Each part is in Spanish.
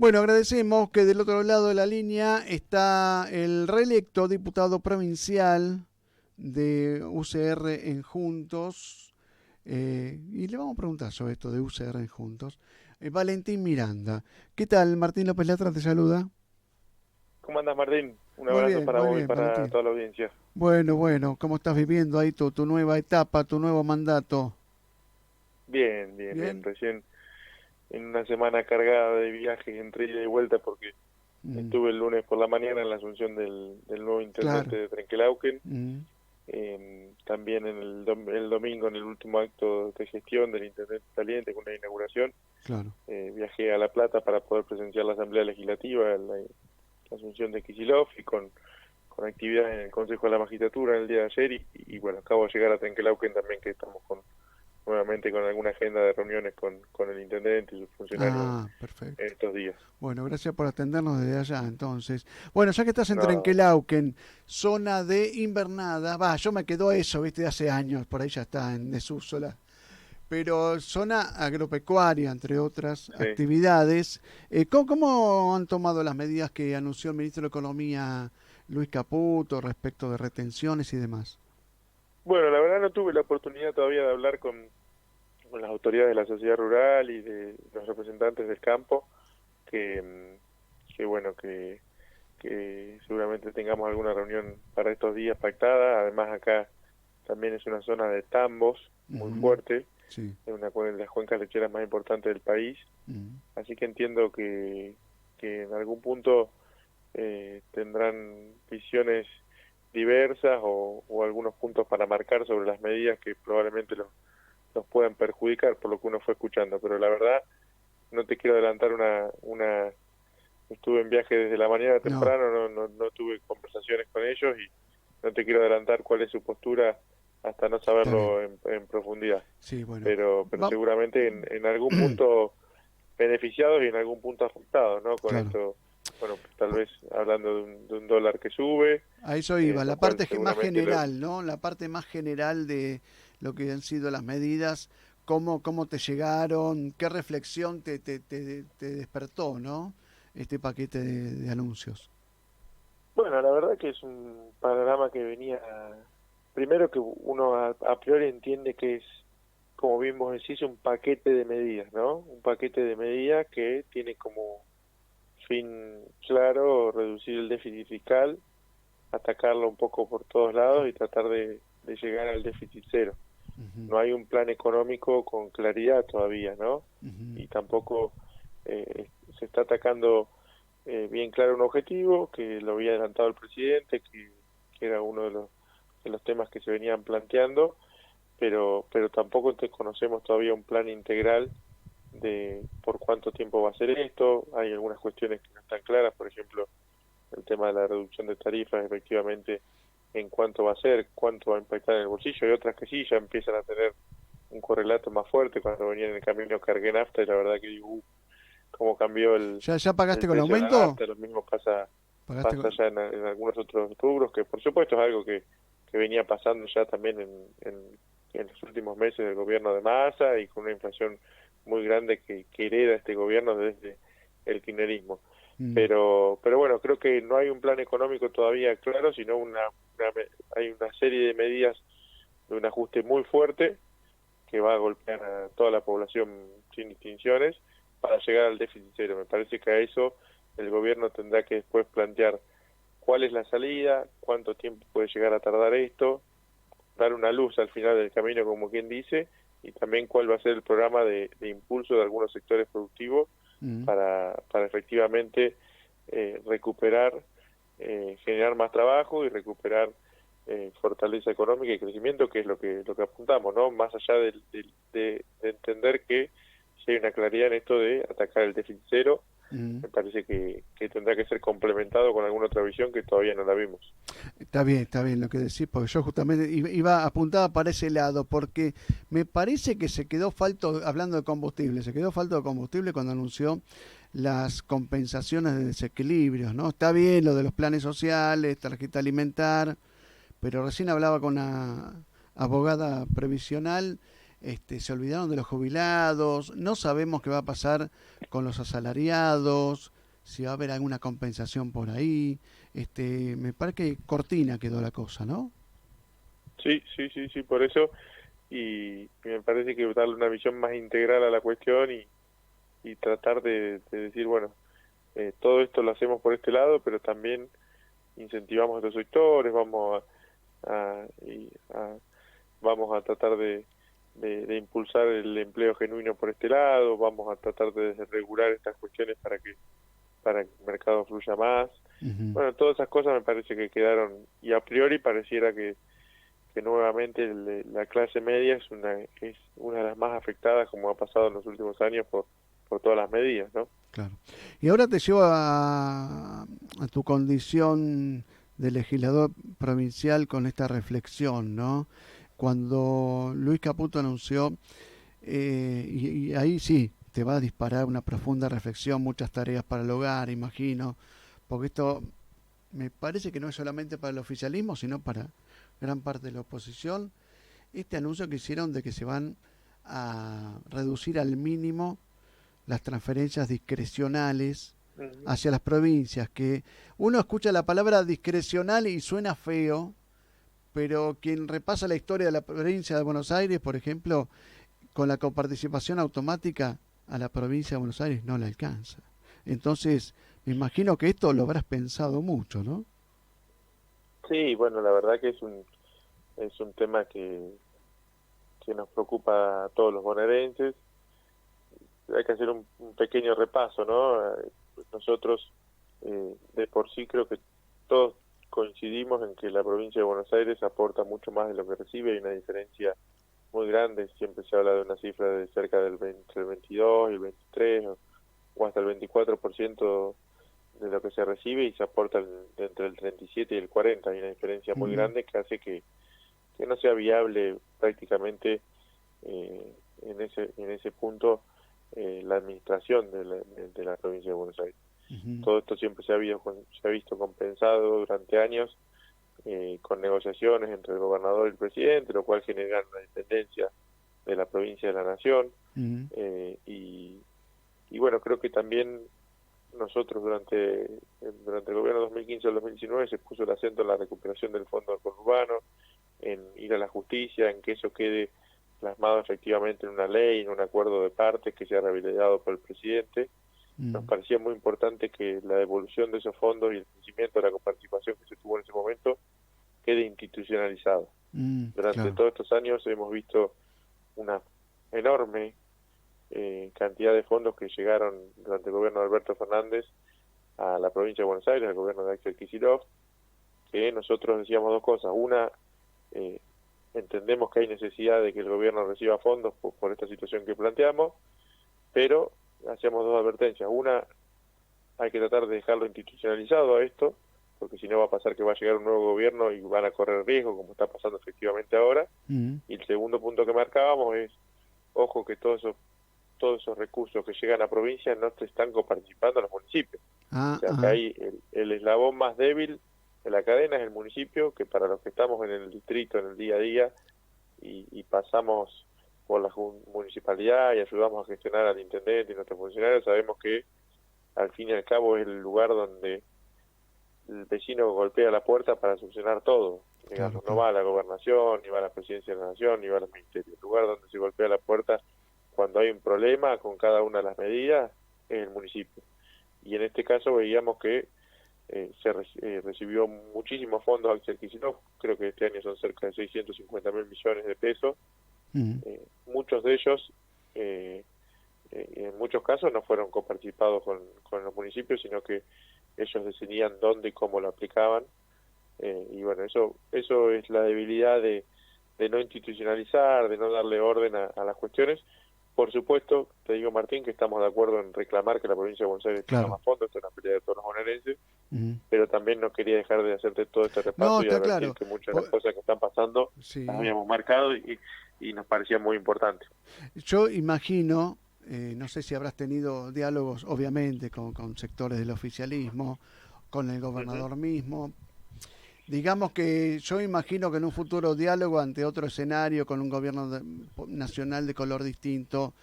Bueno, agradecemos que del otro lado de la línea está el reelecto diputado provincial de UCR en Juntos, y le vamos a preguntar sobre esto de UCR en Juntos, Valentín Miranda. ¿Qué tal? Martín López Latra te saluda. ¿Cómo andas, Martín? Un abrazo para Muy vos y bien, para Valentín. toda la audiencia. Bueno, ¿cómo estás viviendo ahí tu nueva etapa, tu nuevo mandato? Bien, bien, bien. ¿Bien? Recién en una semana cargada de viajes entre ida y vuelta porque Mm, estuve el lunes por la mañana en la asunción del nuevo intendente claro. de Trenquelauquen. Mm, También el domingo en el último acto de gestión del intendente saliente con la inauguración. claro. Viajé a La Plata para poder presenciar la Asamblea Legislativa, la asunción de Kicillof y con actividades en el Consejo de la Magistratura el día de ayer y bueno, acabo de llegar a Trenquelauquen también que estamos nuevamente con alguna agenda de reuniones con el intendente y sus funcionarios Ah, en perfecto. estos días. Bueno, gracias por atendernos desde allá, entonces. Bueno, ya que estás en No, Trenquelauquen, zona de invernada, yo me quedo eso, viste, de hace años, por ahí ya está en desuso pero zona agropecuaria, entre otras sí. actividades. ¿Cómo han tomado las medidas que anunció el ministro de Economía, Luis Caputo, respecto de retenciones y demás? Bueno, la verdad no tuve la oportunidad todavía de hablar con las autoridades de la sociedad rural y de los representantes del campo, que bueno, que seguramente tengamos alguna reunión para estos días pactada. Además acá también es una zona de tambos muy Ujú, fuerte, sí. es una de las cuencas lecheras más importantes del país, Ujú. así que entiendo que en algún punto tendrán visiones diversas o algunos puntos para marcar sobre las medidas que probablemente los puedan perjudicar por lo que uno fue escuchando, pero la verdad no te quiero adelantar estuve en viaje desde la mañana No, temprano, no tuve conversaciones con ellos y no te quiero adelantar cuál es su postura hasta no está bien. saberlo en profundidad, Sí, bueno. pero seguramente en algún punto beneficiados y en algún punto afectados, ¿no? Con Claro. esto, bueno, tal vez hablando de un dólar que sube, A eso iba, lo la cual parte más seguramente general, ¿no? La parte más general de lo que han sido las medidas, cómo te llegaron, qué reflexión te despertó, ¿no? Este paquete de anuncios. bueno, la verdad que es un panorama que venía, primero que uno a priori entiende que es, como bien vos decís, un paquete de medidas, ¿no? Un paquete de medidas que tiene como fin claro reducir el déficit fiscal, atacarlo un poco por todos lados y tratar de llegar al déficit cero. Ujú, No hay un plan económico con claridad todavía, ¿no? ujú, Y tampoco se está atacando bien claro un objetivo que lo había adelantado el presidente, que era uno de los temas que se venían planteando, pero tampoco conocemos todavía un plan integral de por cuánto tiempo va a ser esto. Hay algunas cuestiones que no están claras, por ejemplo, el tema de la reducción de tarifas, efectivamente, en cuánto va a ser, cuánto va a impactar en el bolsillo, y otras que sí ya empiezan a tener un correlato más fuerte. Cuando venía en el camino cargué nafta y la verdad que digo, cómo cambió ¿Ya el pagaste con precio de la aumento? nafta. Lo mismo pasa ¿Pagaste pasa con... ya en algunos otros rubros, que por supuesto es algo que venía pasando ya también en los últimos meses del gobierno de Massa y con una inflación muy grande que hereda este gobierno desde el kirchnerismo. Mm, Pero bueno, creo que no hay un plan económico todavía claro, sino hay una serie de medidas de un ajuste muy fuerte que va a golpear a toda la población sin distinciones para llegar al déficit cero. Me parece que a eso el gobierno tendrá que después plantear cuál es la salida, cuánto tiempo puede llegar a tardar esto, dar una luz al final del camino, como quien dice, y también cuál va a ser el programa de impulso de algunos sectores productivos mm. para efectivamente recuperar, generar más trabajo y recuperar fortaleza económica y crecimiento, que es lo que apuntamos, ¿no? Más allá de entender que si hay una claridad en esto de atacar el déficit cero, Mm. me parece que tendrá que ser complementado con alguna otra visión que todavía no la vimos. Está bien lo que decís, porque yo justamente iba apuntada para ese lado, porque me parece que se quedó falto, hablando de combustible, se quedó falto de combustible cuando anunció las compensaciones de desequilibrios, ¿no? Está bien lo de los planes sociales, tarjeta alimentar, pero recién hablaba con una abogada previsional se olvidaron de los jubilados, no sabemos qué va a pasar con los asalariados, si va a haber alguna compensación por ahí. Me parece que cortina quedó la cosa, ¿no? Sí, por eso, y me parece que darle una visión más integral a la cuestión y tratar de decir, bueno, todo esto lo hacemos por este lado, pero también incentivamos a estos sectores, vamos a tratar de impulsar el empleo genuino por este lado, vamos a tratar de desregular estas cuestiones para que el mercado fluya más. Uh-huh. Bueno, todas esas cosas me parece que quedaron, y a priori pareciera que nuevamente la clase media es una de las más afectadas, como ha pasado en los últimos años por todas las medidas, ¿no? Claro. Y ahora te llevo a tu condición de legislador provincial con esta reflexión, ¿no? Cuando Luis Caputo anunció, y ahí sí, te va a disparar una profunda reflexión, muchas tareas para el hogar, imagino, porque esto me parece que no es solamente para el oficialismo, sino para gran parte de la oposición, este anuncio que hicieron de que se van a reducir al mínimo las transferencias discrecionales Uh-huh. hacia las provincias, que uno escucha la palabra discrecional y suena feo, pero quien repasa la historia de la provincia de Buenos Aires, por ejemplo, con la coparticipación automática a la provincia de Buenos Aires no le alcanza. Entonces, me imagino que esto lo habrás pensado mucho, ¿no? Sí, bueno, la verdad que es un tema que nos preocupa a todos los bonaerenses. Hay que hacer un pequeño repaso, ¿no? Nosotros, de por sí, creo que todos coincidimos en que la provincia de Buenos Aires aporta mucho más de lo que recibe. Hay una diferencia muy grande, siempre se habla de una cifra de cerca del entre el 22 y el 23 o hasta el 24% de lo que se recibe, y se aporta entre el 37 y el 40. Hay una diferencia muy grande que hace que no sea viable prácticamente en ese punto la administración de la provincia de Buenos Aires. Uh-huh. Todo esto siempre se ha visto compensado durante años con negociaciones entre el gobernador y el presidente, lo cual genera una dependencia de la provincia de la nación. Uh-huh. Y bueno, creo que también nosotros durante el gobierno 2015 al 2019 se puso el acento en la recuperación del fondo del conurbano, en ir a la justicia, en que eso quede plasmado efectivamente en una ley, en un acuerdo de partes que sea revalidado por el presidente. Nos parecía muy importante que la devolución de esos fondos y el crecimiento de la coparticipación que se tuvo en ese momento quede institucionalizado. Durante todos estos años hemos visto una enorme cantidad de fondos que llegaron durante el gobierno de Alberto Fernández a la provincia de Buenos Aires, al gobierno de Axel Kicillof, que nosotros decíamos dos cosas. Una, entendemos que hay necesidad de que el gobierno reciba fondos por esta situación que planteamos, pero hacíamos dos advertencias. Una, hay que tratar de dejarlo institucionalizado a esto, porque si no va a pasar que va a llegar un nuevo gobierno y van a correr riesgo, como está pasando efectivamente ahora. Y el segundo punto que marcábamos es, ojo, que todos esos recursos que llegan a provincia no se están coparticipando en los municipios. O sea, que hay el eslabón más débil de la cadena es el municipio, que para los que estamos en el distrito, en el día a día, y pasamos por la municipalidad y ayudamos a gestionar al intendente y nuestros funcionarios, sabemos que al fin y al cabo es el lugar donde el vecino golpea la puerta para solucionar todo. Digamos, no va a la gobernación, ni va a la presidencia de la nación, ni va a los ministerios. El lugar donde se golpea la puerta cuando hay un problema con cada una de las medidas es el municipio. Y en este caso veíamos que recibió muchísimos fondos Axel Kicillof. Creo que este año son cerca de 650.000 millones de pesos. Muchos de ellos, en muchos casos, no fueron coparticipados con los municipios, sino que ellos decidían dónde y cómo lo aplicaban. Y bueno, eso es la debilidad de no institucionalizar, de no darle orden a las cuestiones. Por supuesto, te digo, Martín, que estamos de acuerdo en reclamar que la provincia de Buenos Aires tenga más fondos. Esto es una pelea de todos los bonaerenses, pero también no quería dejar de hacerte todo este repaso y advertir que muchas de las cosas que están pasando las habíamos marcado y nos parecía muy importante. Yo imagino, no sé si habrás tenido diálogos, obviamente, con sectores del oficialismo, con el gobernador mismo. Digamos que yo imagino que en un futuro diálogo ante otro escenario con un nacional de color distinto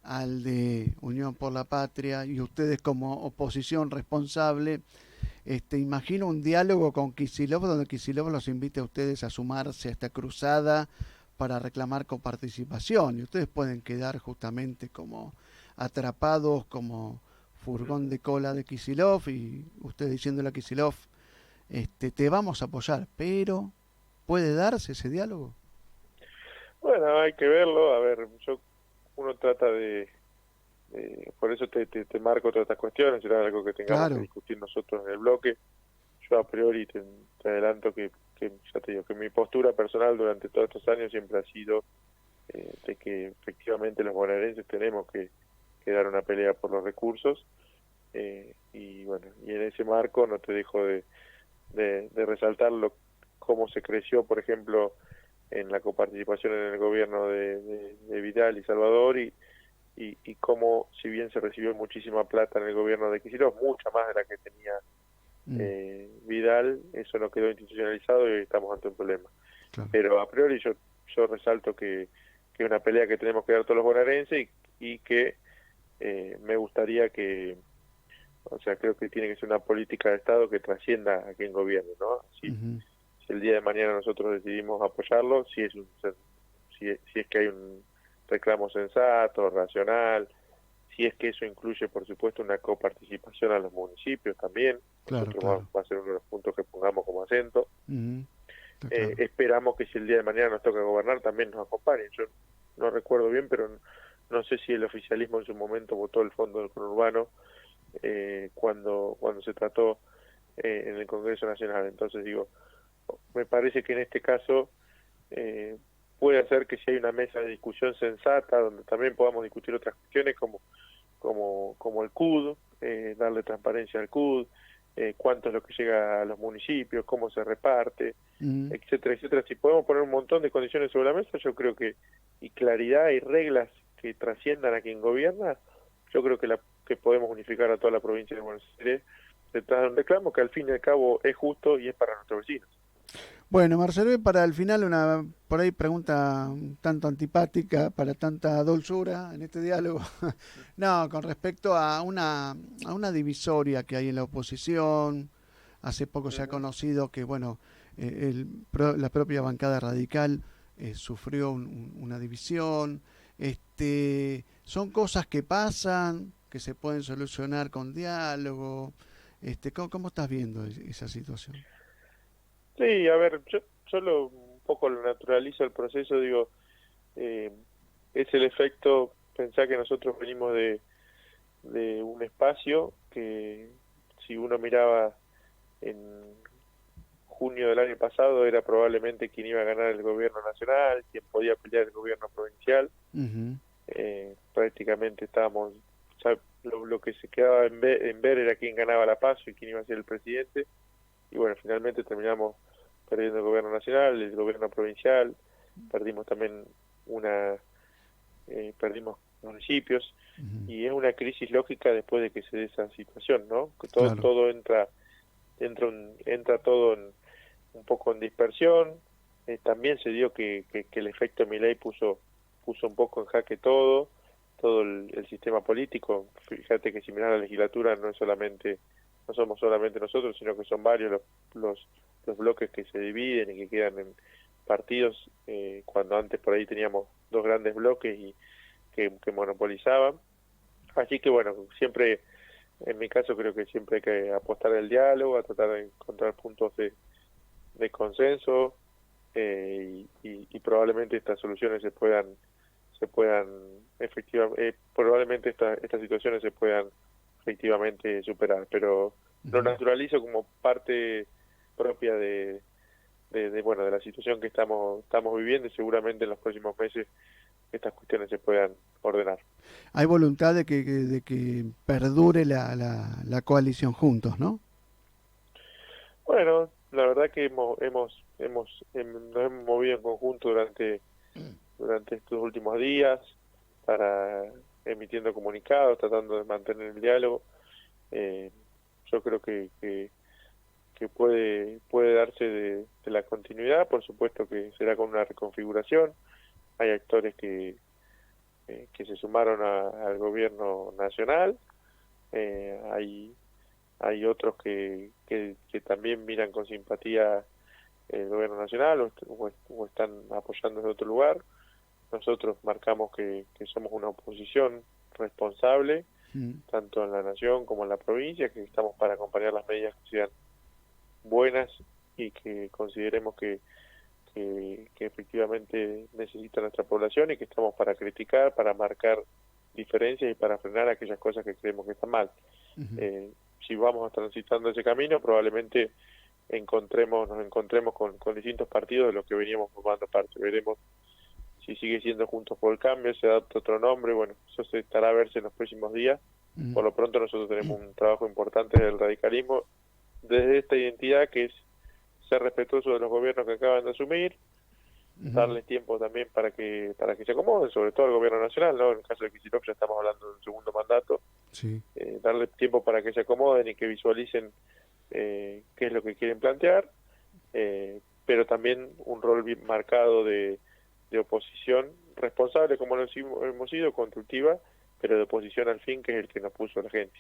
al de Unión por la Patria y ustedes como oposición responsable, imagino un diálogo con Kicillof donde Kicillof los invite a ustedes a sumarse a esta cruzada para reclamar coparticipación y ustedes pueden quedar justamente como atrapados como furgón de cola de Kicillof y ustedes diciéndole a Kicillof te vamos a apoyar, pero ¿puede darse ese diálogo? Bueno, hay que verlo. A ver, uno trata por eso te marco todas estas cuestiones, será algo que tengamos que Claro. discutir nosotros en el bloque. Yo a priori te adelanto que ya te digo que mi postura personal durante todos estos años siempre ha sido de que efectivamente los bonaerenses tenemos que dar una pelea por los recursos, y bueno, y en ese marco no te dejo de resaltar cómo se creció, por ejemplo, en la coparticipación en el gobierno de Vidal y Salvador, y cómo, si bien se recibió muchísima plata en el gobierno de Kicillof, mucha más de la que tenía Mm, Vidal, eso no quedó institucionalizado y hoy estamos ante un problema. claro. Pero a priori yo resalto que es una pelea que tenemos que dar todos los bonaerenses, y que me gustaría o sea, creo que tiene que ser una política de Estado que trascienda a quien gobierne, ¿no? Ujú, Si el día de mañana nosotros decidimos apoyarlo, si es que hay un reclamo sensato, racional, si es que eso incluye, por supuesto, una coparticipación a los municipios también, claro, nosotros claro. va a ser uno de los puntos que pongamos como acento. Ujú, está claro. Esperamos que si el día de mañana nos toca gobernar también nos acompañen. Yo no recuerdo bien, pero no sé si el oficialismo en su momento votó el fondo del conurbano cuando se trató en el Congreso Nacional. Entonces digo, me parece que en este caso puede ser que si hay una mesa de discusión sensata donde también podamos discutir otras cuestiones como el CUD, darle transparencia al CUD, cuánto es lo que llega a los municipios, cómo se reparte, Ujú. etcétera, etcétera. Si podemos poner un montón de condiciones sobre la mesa, yo creo y claridad y reglas que trasciendan a quien gobierna, yo creo que podemos unificar a toda la provincia de Buenos Aires detrás de un reclamo que al fin y al cabo es justo y es para nuestros vecinos. Bueno, Marcelo, y para el final una por ahí pregunta un tanto antipática para tanta dulzura en este diálogo. No, con respecto a una divisoria que hay en la oposición. Hace poco se ha Ujú. conocido que, bueno, la propia bancada radical sufrió una división. Son cosas que pasan, que se pueden solucionar con diálogo. ¿Cómo estás viendo esa situación? Sí, a ver, yo un poco lo naturalizo el proceso, digo, eh, es el efecto, pensá que nosotros venimos de un espacio que si uno miraba en junio del año pasado era probablemente quien iba a ganar el gobierno nacional, quien podía pelear el gobierno provincial. Ujú, Prácticamente estábamos, ya lo que se quedaba en ver era quién ganaba la PASO y quién iba a ser el presidente, y bueno, finalmente terminamos perdiendo el gobierno nacional, el gobierno provincial, perdimos también perdimos municipios, ujú, y es una crisis lógica después de que se dé esa situación, ¿no? Que claro. todo entra todo un poco en dispersión. También se dio que el efecto Milei puso un poco en jaque todo el sistema político. Fíjate que si miras la legislatura no somos solamente nosotros, sino que son varios los, los bloques que se dividen y que quedan en partidos, cuando antes por ahí teníamos dos grandes bloques y que monopolizaban. Así que bueno, siempre, en mi caso creo que siempre hay que apostar al diálogo, a tratar de encontrar puntos de consenso, y probablemente estas soluciones se puedan probablemente estas situaciones se puedan efectivamente superar, pero lo Ujú. naturalizo como parte propia bueno, de la situación que estamos viviendo, y seguramente en los próximos meses estas cuestiones se puedan ordenar. Hay voluntad de que perdure la coalición juntos, ¿no? Bueno, la verdad que nos hemos movido en conjunto durante estos últimos días, para emitiendo comunicados, tratando de mantener el diálogo. Yo creo que puede darse de la continuidad. Por supuesto que será con una reconfiguración. Hay actores que se sumaron al gobierno nacional, hay otros que también miran con simpatía el gobierno nacional o están apoyando desde otro lugar. Nosotros marcamos que somos una oposición responsable, tanto en la nación como en la provincia, que estamos para acompañar las medidas que sean buenas y que consideremos que efectivamente necesita nuestra población, y que estamos para criticar, para marcar diferencias y para frenar aquellas cosas que creemos que están mal. Si vamos transitando ese camino, probablemente nos encontremos con distintos partidos de los que veníamos formando parte. Veremos si sigue siendo Juntos por el Cambio, se adopta otro nombre. Bueno, eso se estará a verse en los próximos días. Por lo pronto nosotros tenemos un trabajo importante del radicalismo desde esta identidad, que es ser respetuoso de los gobiernos que acaban de asumir, darles tiempo también para que se acomoden, sobre todo el gobierno nacional, ¿no? En el caso de Kicillof ya estamos hablando de un segundo mandato. Sí. Darle tiempo para que se acomoden y que visualicen qué es lo que quieren plantear, pero también un rol bien marcado de oposición responsable, como lo hemos sido, constructiva, pero de oposición al fin, que es el que nos puso la gente.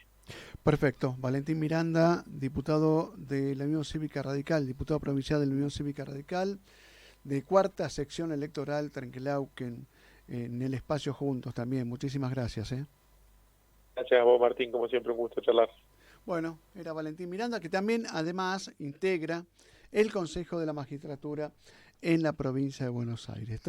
Perfecto. Valentín Miranda, diputado de la Unión Cívica Radical, diputado provincial de la Unión Cívica Radical, de cuarta sección electoral Trenquelauquen, en el espacio Juntos también. Muchísimas gracias. Gracias a vos, Martín, como siempre un gusto charlar. Bueno, era Valentín Miranda, que también además integra el Consejo de la Magistratura en la provincia de Buenos Aires.